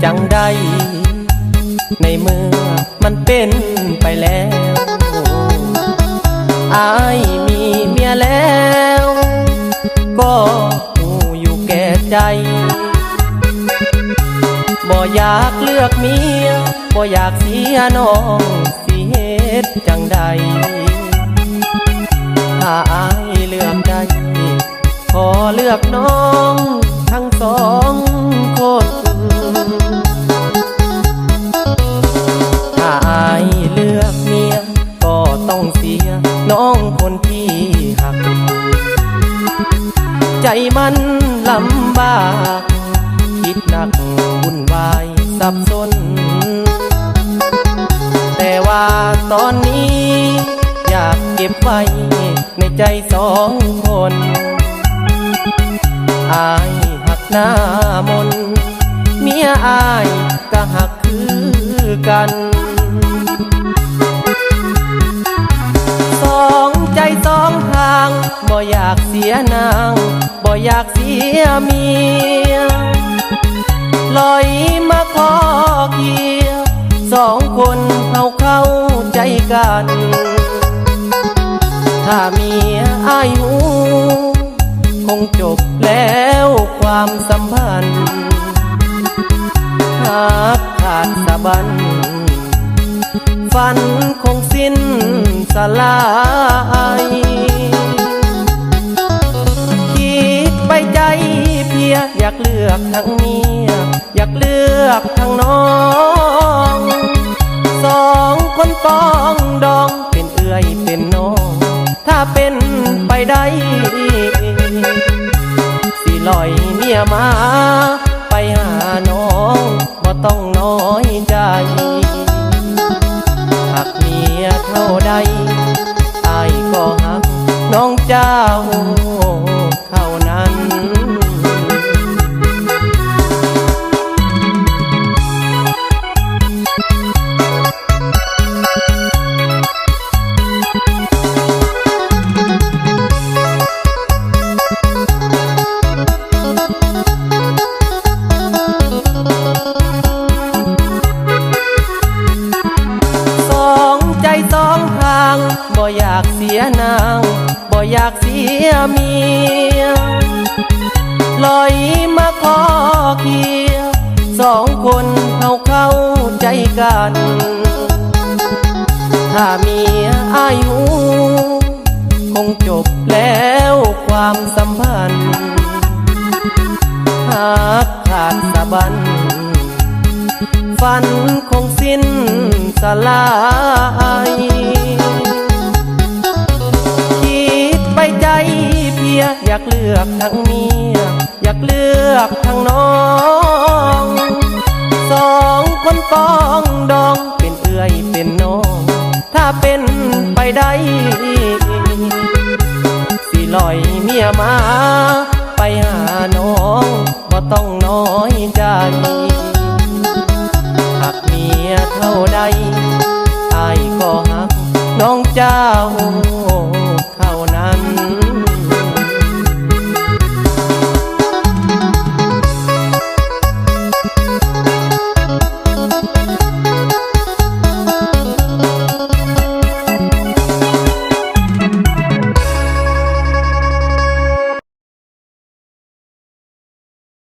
จังใดในเมื่อมันเป็นไปแล้วอายมีเมียแล้วก็อยู่แก่ใจบ่อยากเลือกเมียบ่อยากเสียน้องสิเหตุจังใดถ้าอายเลือกได้ขอเลือกน้องทั้งสองคนถ้าอายเลือกเมียก็ต้องเสียน้องคนที่หักใจมันลำบากคิดหนักวุ่นวายสับสนแต่ว่าตอนนี้อยากเก็บไว้ในใจสองคนอายหักหน้ามนเมียอายก็หักคือกันสองใจสองทางบ่อยากเสียนางบ่อยากเสียเมียลอยมาขอเกียร์สองคนเข้าใจกันถ้าเมียอายหูคงจบแล้วความสัมพันธ์หากขาดสะบั้นฝันคงสิ้นสลายคิดไปใจเพียอยากเลือกทั้งเมียอยากเลือกทั้งน้องสองคนปองดองเป็นเอื้อยเป็นน้องถ้าเป็นไปได้สิลอยเมียมาไปหาน้องบ่ต้องน้อยใจหากเมียเท่าใดอายก็หักน้องเจ้าเท่านั้นบ่อยากเสียนางบ่อยากเสียเมียลอยมาขอเกียร์สองคนเข้าใจกันถ้าเมียอายหูคงจบแล้วความสัมพันธ์หากขาดสะบั้นฝันคงสิ้นสลายไปใจเพียอยากเลือกทั้งเมียอยากเลือกทั้งน้องสองคนปอง